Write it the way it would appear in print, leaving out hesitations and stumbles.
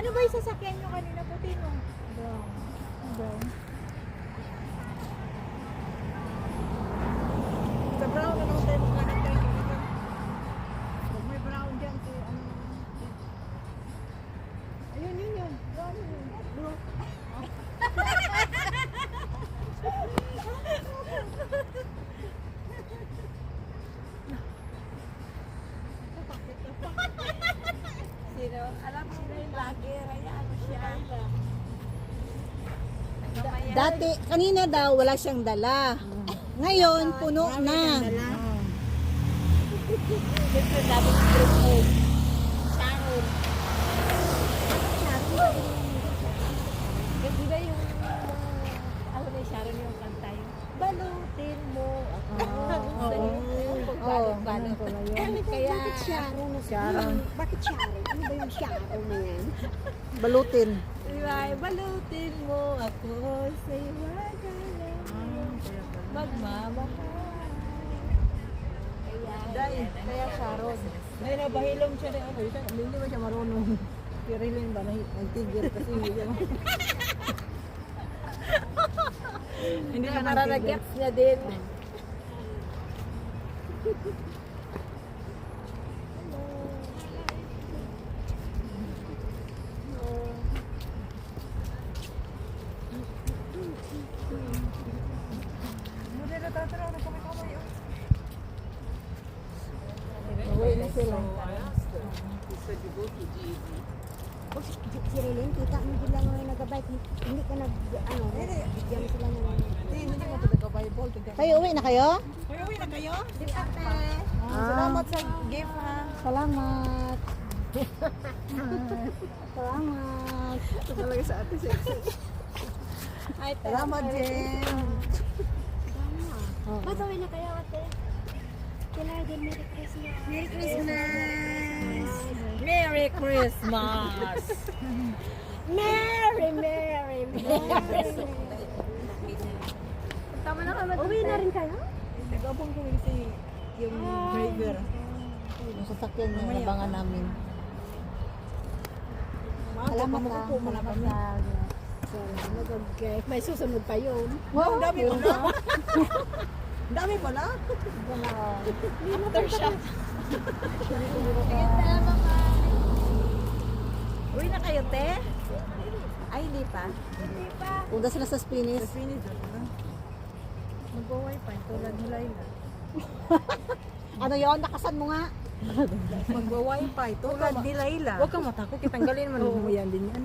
Ano ba yung sasakyan nyo kanina? Puti no? Brown. Brown. Sa brown, anong tayo magkanap tayo? Huwag may brown dyan. Ano? Ayun, yun. Brown yun. Blue. Sino? Alam mo sila yung vlogger. Ano siya? Dati, kanina daw, wala siyang dala. Ngayon, puno na. Siyempre, dami ng group home. Sharon. Di ba yung ano na Sharon yung kanta yung balutin mo ako. Pagbalik-balik ko na yun. Kaya, Bakit Sharon? Sharon. Bakit Sharon? Ano ba yung Sharon na yan? Balutin. diba, balutin mo ako sa iwagalan magmamahal. Kaya Sharon. May nabahilong siya rin ako. Hindi ba siya marunong? Pirilin ba? Nagtigil kasi hindi siya. Hindi ka nararagets niya din. Uwi na sila. Si Relin, kita mo sila ngayon nag-bike. Hindi ka bigyan sila ng Hindi mo ito nagka-Bible. Kayo, uwi na kayo? Uwi na kayo? Salamat sa gift ha. Salamat. Salamat. Ito talaga sa ate sexy. Ay, Salamat, Jen. Ba't uwi na kayo, ate? Kailangan din Merry Christmas. Merry Christmas! Merry Christmas! Merry! Tama na ka Uwi na rin kayo? Nag-abong ko kasi yung driver. Yung sasakyan niya, nabangan namin. Salamat po muna kami. May susunod pa yun. Wow, ang dami pala. Ang dami pala. Aftershock. Uwi na kayo, te? Ay, hindi pa. Punta sila sa Spinis. Mag-wifi tulad ni Laila. Ano yun? Nakasan mo nga. Mag-wifi tulad ni Laila. Huwag kang matakot, kitanggalin mo yan din yan.